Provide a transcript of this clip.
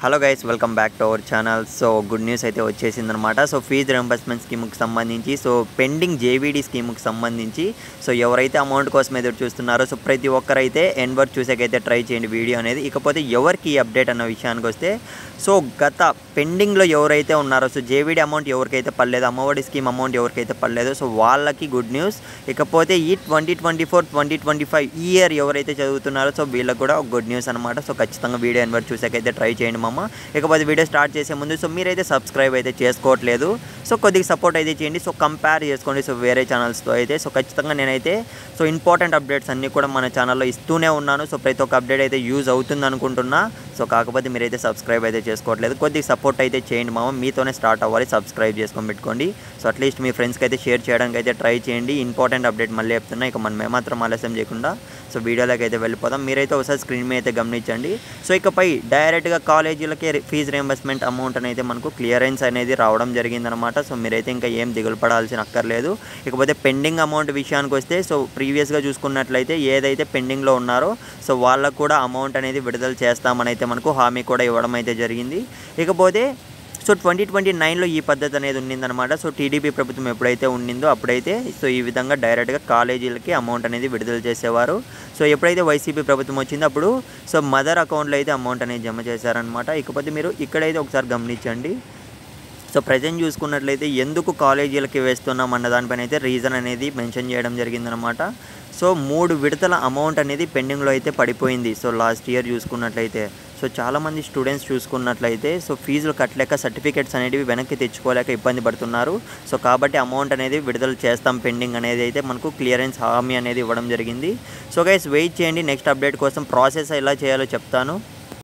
Hello guys, welcome back to our channel. So good news అయితే వచ్చేసిందనమాట. So fees reimbursement స్కీమ్కి సంబంధించి, so pending JVD స్కీమ్కి సంబంధించి, so ఎవరైతే amount కోసం ఎదురు చూస్తున్నారో సో ప్రతి ఒక్కరైతే ఎండ్ వరకు చూసేకైతే ట్రై చేయండి వీడియో అనేది. ఇకపోతే ఎవరికి ఈ అప్డేట్ అన్న విషయానికి వస్తే, సో గత పెండింగ్లో ఎవరైతే ఉన్నారో సో JVD అమౌంట్ ఎవరికైతే పడలేదు, అమ్మఒడి స్కీమ్ అమౌంట్ ఎవరికైతే పడలేదో సో వాళ్ళకి గుడ్ న్యూస్. ఇకపోతే ఈ 2024-2025 ఈ ఇయర్ ఎవరైతే చదువుతున్నారో సో వీళ్ళకి కూడా గుడ్ న్యూస్ అనమాట. సో ఖచ్చితంగా వీడియో ఎండ్ వరకు చూసేకైతే ట్రై చేయండి మామ. ఇకపోతే వీడియో స్టార్ట్ చేసే ముందు సో మీరైతే సబ్స్క్రైబ్ అయితే చేసుకోవట్లేదు, సో కొద్దిగా సపోర్ట్ అయితే చేయండి. సో కంపేర్ చేసుకోండి సో వేరే ఛానల్స్తో అయితే. సో ఖచ్చితంగా నేనైతే సో ఇంపార్టెంట్ అప్డేట్స్ అన్నీ కూడా మన ఛానల్లో ఇస్తూనే ఉన్నాను. సో ప్రతి ఒక్క అప్డేట్ అయితే యూజ్ అవుతుంది అనుకుంటున్నా. సో కాకపోతే మీరైతే సబ్స్క్రైబ్ అయితే చేసుకోవట్లేదు, కొద్దిగా సపోర్ట్ అయితే చేయండి మామ. మీతోనే స్టార్ట్ అవ్వాలి, సబ్స్క్రైబ్ చేసుకొని పెట్టుకోండి. సో అట్లీస్ట్ మీ ఫ్రెండ్స్కి అయితే షేర్ చేయడానికి అయితే ట్రై చేయండి. ఇంపార్టెంట్ అప్డేట్ మళ్ళీ చెప్తున్నా. ఇక మనం ఏమాత్రం ఆలస్యం చేయకుండా సో వీడియోలోకి అయితే వెళ్ళిపోదాం. మీరైతే ఒకసారి స్క్రీన్ మీద అయితే గమనించండి. సో ఇకపై డైరెక్ట్గా కాలేజీలకే ఫీజు రియంబర్స్మెంట్ అమౌంట్ అనేది మనకు క్లియరెన్స్ అనేది రావడం జరిగిందనమాట. సో మీరైతే ఇంకా ఏం దిగులు పడాల్సిన అక్కర్లేదు. ఇకపోతే పెండింగ్ అమౌంట్ విషయానికి వస్తే, సో ప్రీవియస్గా చూసుకున్నట్లయితే ఏదైతే పెండింగ్లో ఉన్నారో సో వాళ్ళకు కూడా అమౌంట్ అనేది విడుదల చేస్తామని అయితే మనకు హామీ కూడా ఇవ్వడం అయితే జరిగింది. ఇకపోతే సో 2029లో ఈ పద్ధతి అనేది ఉండిందనమాట. సో టీడీపీ ప్రభుత్వం ఎప్పుడైతే ఉండిందో అప్పుడైతే సో ఈ విధంగా డైరెక్ట్గా కాలేజీలకి అమౌంట్ అనేది విడుదల చేసేవారు. సో ఎప్పుడైతే వైసీపీ ప్రభుత్వం వచ్చిందో అప్పుడు సో మదర్ అకౌంట్లో అయితే అమౌంట్ అనేది జమ చేశారనమాట. ఇకపోతే మీరు ఇక్కడైతే ఒకసారి గమనించండి. సో ప్రజెంట్ చూసుకున్నట్లయితే ఎందుకు కాలేజీలకి వేస్తున్నాం అన్న దానిపైన అయితే రీజన్ అనేది మెన్షన్ చేయడం జరిగిందనమాట. సో 3 విడతల అమౌంట్ అనేది పెండింగ్లో అయితే పడిపోయింది. సో లాస్ట్ ఇయర్ చూసుకున్నట్లయితే సో చాలామంది స్టూడెంట్స్ చూసుకున్నట్లయితే సో ఫీజులు కట్టలేక సర్టిఫికేట్స్ అనేవి వెనక్కి తెచ్చుకోలేక ఇబ్బంది పడుతున్నారు. సో కాబట్టి అమౌంట్ అనేది విడుదల చేస్తాం పెండింగ్ అనేది అయితే మనకు క్లియరెన్స్ హామీ అనేది ఇవ్వడం జరిగింది. సో గైస్ వెయిట్ చేయండి నెక్స్ట్ అప్డేట్ కోసం. ప్రాసెస్ ఎలా చేయాలో చెప్తాను.